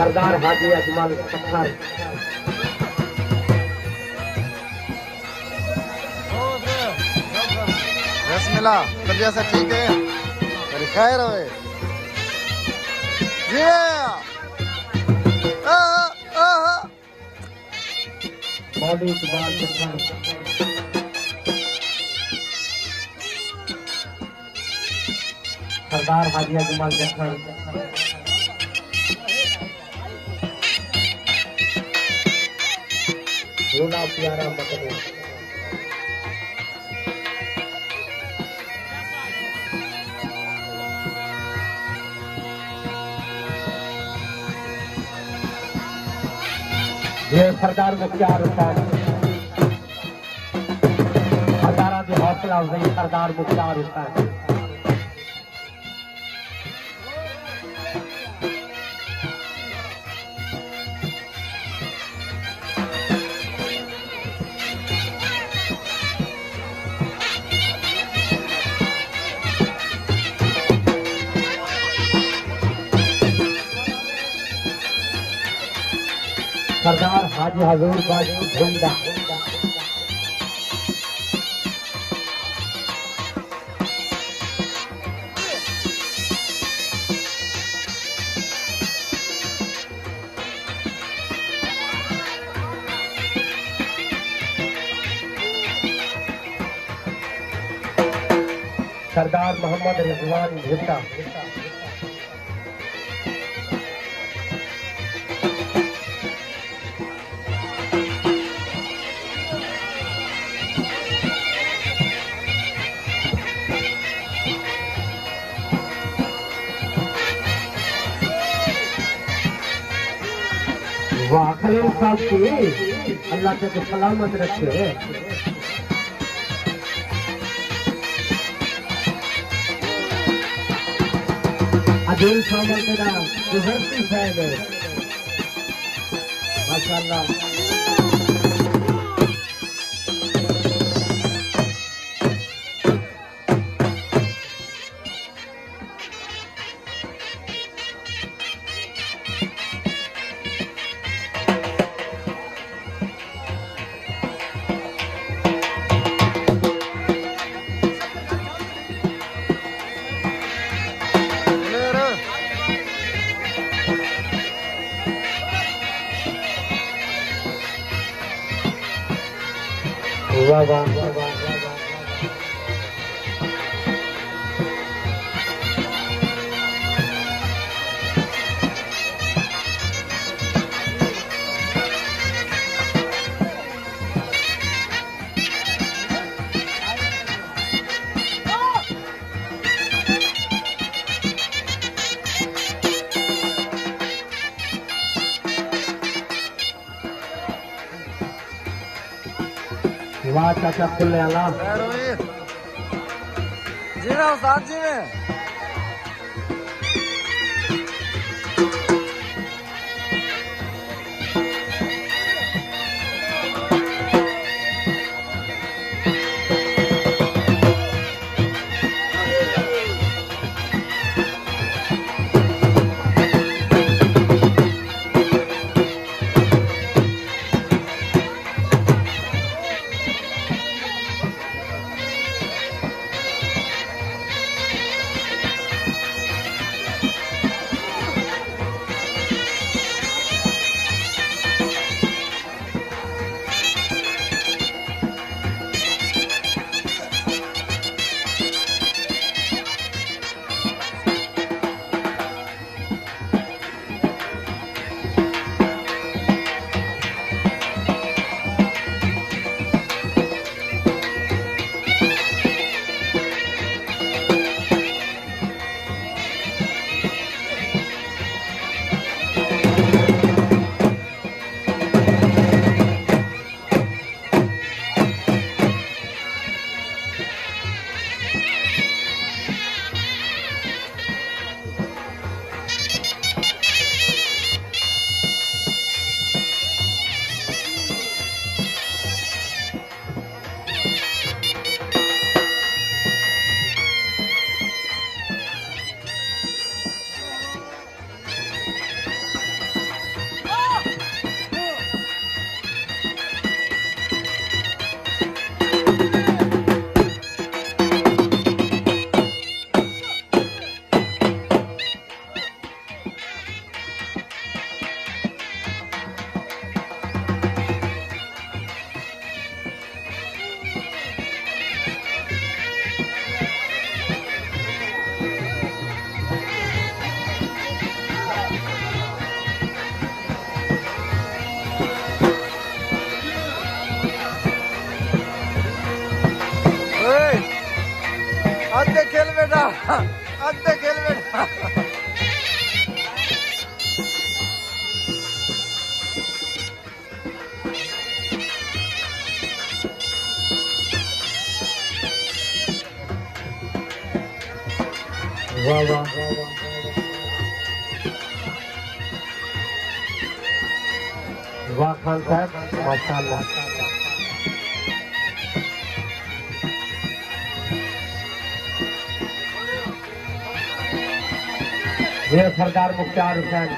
सरदार हाजी अजमल पत्थर रस मिला तबियत से ठीक है अरे खैर होए बॉडी इकबाल पत्थर सरदार हाजी अजमल पत्थर रोना प्यारा मतलब ये सरदार मुख्तार हुसैन हजारा की हौसला अफजाई सरदार मुख्तार हुसैन सरदार हाजी हजूर बाजी झुंडा सरदार मोहम्मद रिजवान भुट्टा वाह खलील साहब की अल्लाह के सलामत रखे अजील साहब तेरा गुजरती फैल है माशाअल्लाह वाह वाह वाह वाह वाह चाचा खुले आला जी ना उस्ताद जी में अद्दे खेल बेटा, अद्दे खेल बेटा। वाह वाह वाह खान साहब, माशाअल्लाह। ये सरदार मुख्तार हुसैन